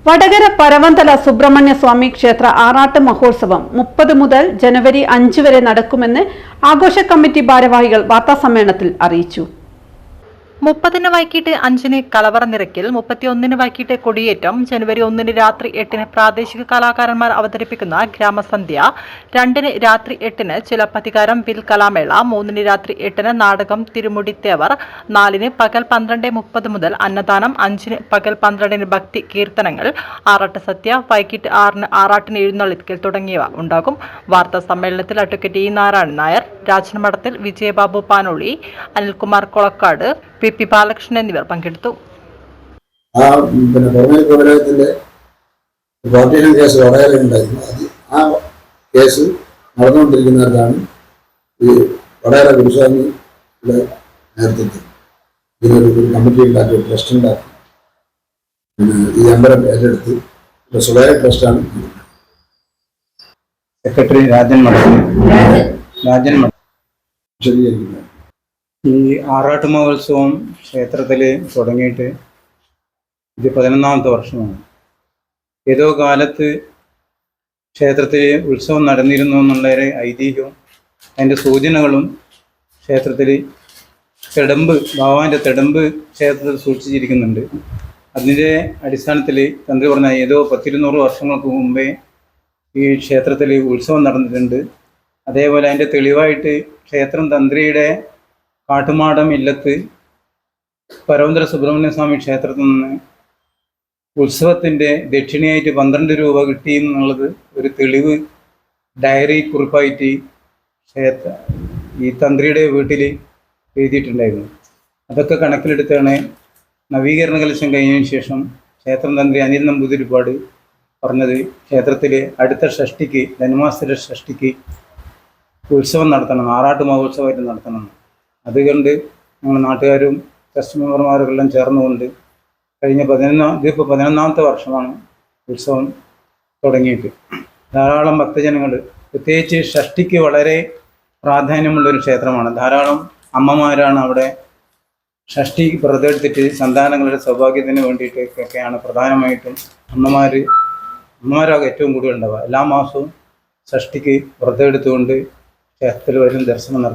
വടകര പരവന്തല സുബ്രഹ്മണ്യ സ്വാമി ക്ഷേത്ര ആറാട്ട് മഹോത്സവം 30 മുതൽ ജനുവരി 5 വരെ നടക്കുമെന്ന് ആഘോഷ കമ്മിറ്റി ഭാരവാഹികൾ വാർത്താസമ്മേളനത്തിൽ അറിയിച്ചു. 30 വൈകിട്ട് 5 കലവറ നിറയ്ക്കൽ, 31 വൈകിട്ട് കൊടിയേറ്റം, ജനുവരി 1 രാത്രി 8 പ്രാദേശിക കലാകാരന്മാർ അവതരിപ്പിക്കുന്ന ഗ്രാമസന്ധ്യ, 2 രാത്രി 8 ചിലപ്പതികാരം വിൽ കലാമേള, 3 രാത്രി 8 നാടകം തിരുമുടിത്തേവർ, 4 പകൽ 12:30 മുതൽ അന്നദാനം, 5 പകൽ 12 ഭക്തി കീർത്തനങ്ങൾ, ആറാട്ട് സദ്യ, വൈകിട്ട് 6 ആറാട്ടിന് എഴുന്നള്ളിക്കൽ തുടങ്ങിയവ ഉണ്ടാകും. വാർത്താ സമ്മേളനത്തിൽ advocate E. Narayanan Nair, Rajan Madathil, Vijayababu Panoli, Anilkumar Kolakkad, P. Balakrishnan എന്നിവർ പങ്കെടുത്തു. പാർട്ടീഷൻ കേസ് വടകരയുണ്ടായിരുന്നു. ആ കേസ് നടന്നുകൊണ്ടിരിക്കുന്നവരാണ് ഈ വടകര ഗുരുസ്വാമിയുടെ നേതൃത്വത്തിൽ ഇതിനൊരു കമ്മിറ്റി ഉണ്ടാക്കി, ട്രസ്റ്റ് ഉണ്ടാക്കി, ഈ അമ്പലം ഏറ്റെടുത്ത് സ്വകാര്യ ട്രസ്റ്റാണ്. സെക്രട്ടറി രാജൻ ശരിയായിരിക്കുന്നത്. ഈ ആറാട്ട് മഹോത്സവം ക്ഷേത്രത്തിൽ തുടങ്ങിയിട്ട് ഇത് 11ാമത്തെ വർഷമാണ്. ഏതോ കാലത്ത് ക്ഷേത്രത്തിൽ ഉത്സവം നടന്നിരുന്നു എന്നുള്ളൊരു ഐതിഹ്യവും അതിൻ്റെ സൂചനകളും ക്ഷേത്രത്തിൽ ഭഗവാന്റെ തിടമ്പ് ക്ഷേത്രത്തിൽ സൂക്ഷിച്ചിരിക്കുന്നുണ്ട്. അതിൻ്റെ അടിസ്ഥാനത്തിൽ തന്ത്രി പറഞ്ഞ ഏതോ 100-200 വർഷങ്ങൾക്ക് മുമ്പേ ഈ ക്ഷേത്രത്തിൽ ഉത്സവം നടന്നിട്ടുണ്ട്. അതേപോലെ അതിൻ്റെ തെളിവായിട്ട് ക്ഷേത്രം തന്ത്രിയുടെ കാട്ടുമാടം ഇല്ലത്ത് പരവന്തല സുബ്രഹ്മണ്യ സ്വാമി ക്ഷേത്രത്തിൽ നിന്ന് ഉത്സവത്തിൻ്റെ ദക്ഷിണയായിട്ട് 12 രൂപ കിട്ടി എന്നുള്ളത് ഒരു തെളിവ് ഡയറി കുറിപ്പായിട്ട് ഈ തന്ത്രിയുടെ വീട്ടിൽ എഴുതിയിട്ടുണ്ടായിരുന്നു. അതൊക്കെ കണക്കിലെടുത്താണ് നവീകരണ കലശം കഴിഞ്ഞതിന് ശേഷം ക്ഷേത്രം തന്ത്രി അനിൽ നമ്പൂതിരിപ്പാട് പറഞ്ഞത് ക്ഷേത്രത്തിൽ അടുത്ത ഷഷ്ടിക്ക്, ധനുമാസത്തിലെ ഷഷ്ടിക്ക് ഉത്സവം നടത്തണം, ആറാട്ട് മഹോത്സവമായിട്ട് നടത്തണം. അതുകൊണ്ട് ഞങ്ങൾ നാട്ടുകാരും ട്രസ്റ്റ് മെമ്പർമാരെല്ലാം ചേർന്നുകൊണ്ട് കഴിഞ്ഞ 11ാമത്തെ വർഷമാണ് ഉത്സവം തുടങ്ങിയിട്ട്. ധാരാളം ഭക്തജനങ്ങൾ, പ്രത്യേകിച്ച് ഷഷ്ടിക്ക് വളരെ പ്രാധാന്യമുള്ളൊരു ക്ഷേത്രമാണ്. ധാരാളം അമ്മമാരാണ് അവിടെ ഷഷ്ടി വ്രതമെടുത്തിട്ട് സന്താനങ്ങളുടെ സൗഭാഗ്യത്തിന് വേണ്ടിയിട്ടൊക്കെയാണ് പ്രധാനമായിട്ടും അമ്മമാരാണ് ഏറ്റവും കൂടുതൽ ഉണ്ടാവുക. എല്ലാ മാസവും ഷഷ്ടിക്ക് വ്രതം എടുത്തുകൊണ്ട് ക്ഷേത്രത്തിൽ വരും, ദർശനം നടത്തും.